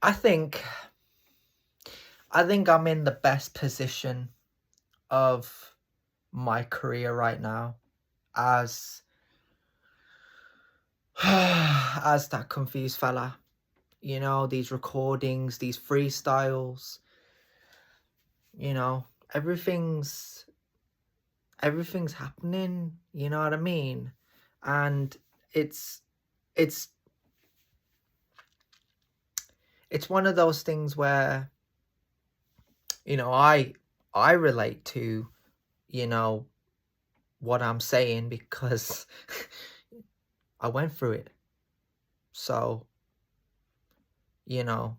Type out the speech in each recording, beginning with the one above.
I think I'm in the best position of my career right now as as that confused fella. You know, these recordings, these freestyles, you know, everything's happening, you know what I mean? And it's it's it's one of those things where, you know, I relate to, you know, what I'm saying because I went through it. So, you know,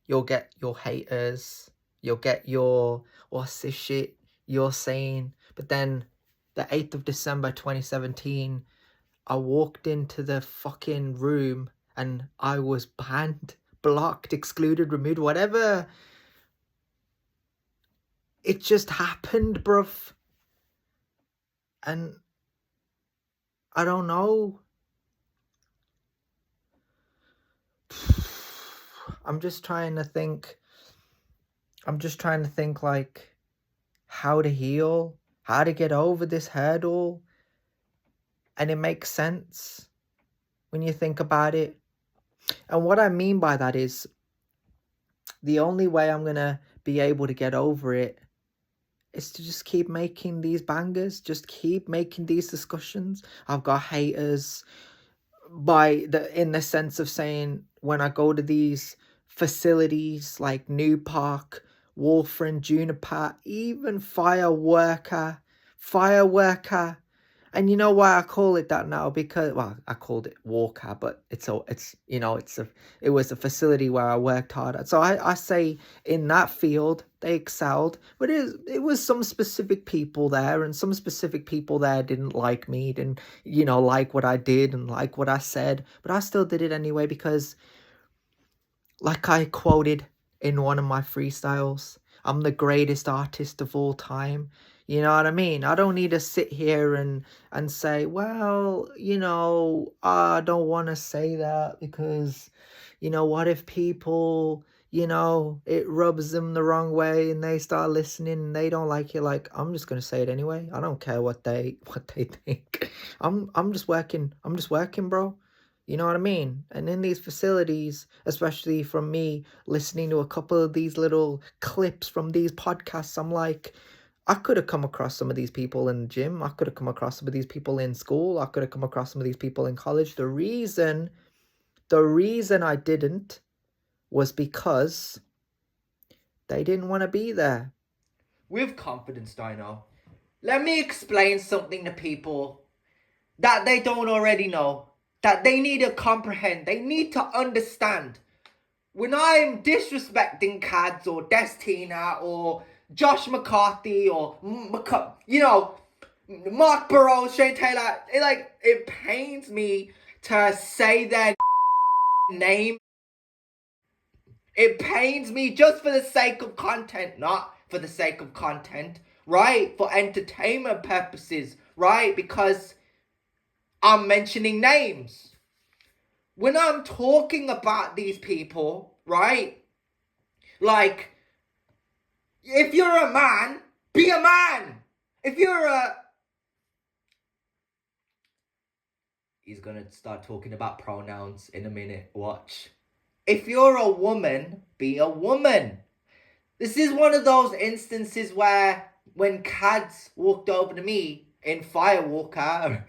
you'll get your haters, you'll get your what's this shit you're saying. But then the 8th of December 2017, I walked into the fucking room and I was banned, blocked, excluded, removed, whatever. It just happened, bruv. And I don't know. I'm just trying to think. Like how to heal, how to get over this hurdle. And it makes sense when you think about it. And what I mean by that is the only way I'm going to be able to get over it is to just keep making these bangers, just keep making these discussions. I've got haters in the sense of saying when I go to these facilities like New Park, Wolfram, Juniper, even Fireworker. And you know why I call it that now? Because, well, I called it Walker, but it was a facility where I worked hard at. So I say in that field they excelled, but it was some specific people there, and some specific people there didn't like me, didn't like what I did and like what I said, but I still did it anyway because, like I quoted in one of my freestyles, I'm the greatest artist of all time. You know what I mean? I don't need to sit here and say, well, I don't want to say that because, what if people, it rubs them the wrong way and they start listening and they don't like it. Like, I'm just gonna say it anyway. I don't care what they think. I'm just working. I'm just working, bro. You know what I mean? And in these facilities, especially from me listening to a couple of these little clips from these podcasts, I'm like, I could have come across some of these people in the gym. I could have come across some of these people in school. I could have come across some of these people in college. The reason I didn't was because they didn't want to be there. With confidence, Dino, let me explain something to people that they don't already know, that they need to comprehend, they need to understand. When I'm disrespecting Cads or Destina or Josh McCarthy or Mark Burrows, Shane Taylor, it pains me to say their name. It pains me just for the sake of content, not for the sake of content, right? For entertainment purposes, right? Because I'm mentioning names. When I'm talking about these people, right? Like, if you're a man, be a man. If you're a... He's gonna start talking about pronouns in a minute, watch. If you're a woman, be a woman. This is one of those instances where when Cads walked over to me in Firewalker,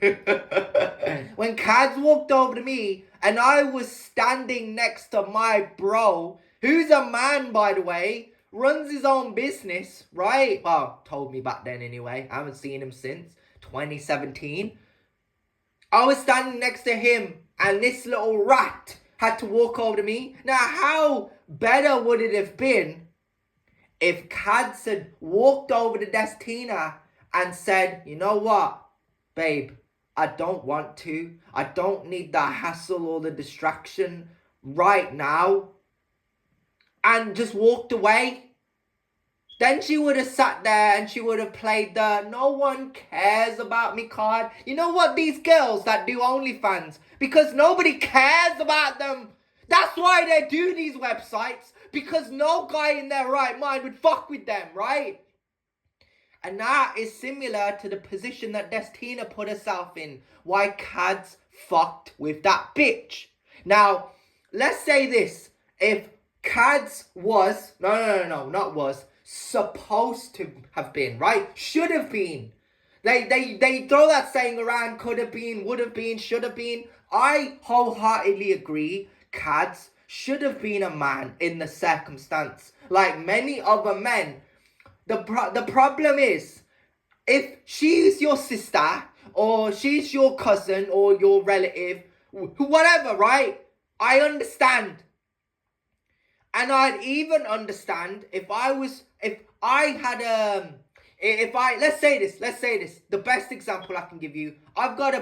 when Cads walked over to me and I was standing next to my bro, who's a man, by the way, runs his own business, right? Well, told me back then anyway. I haven't seen him since 2017. I was standing next to him and this little rat had to walk over to me. Now, how better would it have been if Cads had walked over to Destina and said, you know what, babe, I don't want to. I don't need the hassle or the distraction right now. And just walked away. Then she would have sat there and she would have played the no one cares about me card. You know what, these girls that do OnlyFans, because nobody cares about them. That's why they do these websites, because no guy in their right mind would fuck with them, right? And that is similar to the position that Destina put herself in. Why Cads fucked with that bitch. Now, let's say this. If Cads was, no, not was, supposed to have been, right? Should have been. They throw that saying around, could have been, would have been, should have been. I wholeheartedly agree. Cads should have been a man in the circumstance. Like many other men. The problem is, if she's your sister, or she's your cousin, or your relative, whatever, right? I understand. And I'd even understand if let's say this, the best example I can give you, I've got a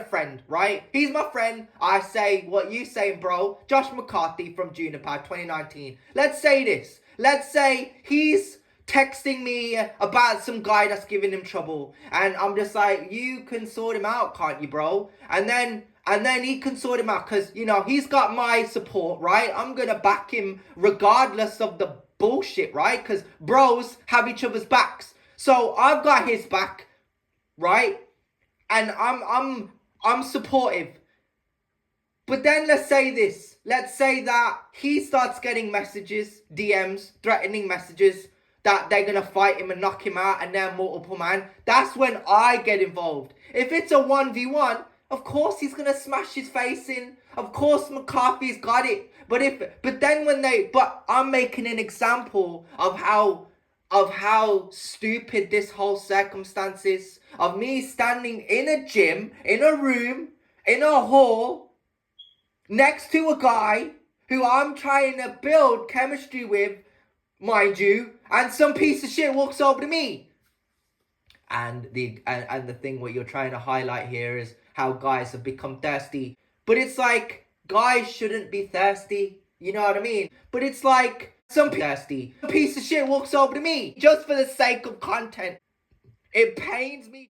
friend, right? He's my friend, I say, what you saying, bro? Josh McCarthy from Juniper 2019. Let's say he's texting me about some guy that's giving him trouble, and I'm just like, you can sort him out, can't you, bro? And then he can sort him out, because, you know, he's got my support, right? I'm gonna back him regardless of the bullshit, right? Because bros have each other's backs. So I've got his back, right? And I'm supportive. But then let's say that he starts getting messages, DMs, threatening messages, that they're gonna fight him and knock him out and they're multiple man. That's when I get involved. If it's a 1v1, of course he's gonna smash his face in. Of course McCarthy's got it. But I'm making an example of how stupid this whole circumstance is. Of me standing in a gym, in a room, in a hall, next to a guy who I'm trying to build chemistry with, mind you, and some piece of shit walks over to me. And the thing what you're trying to highlight here is how guys have become thirsty. But it's like, guys shouldn't be thirsty. You know what I mean? But it's like, some piece of shit walks over to me just for the sake of content. It pains me.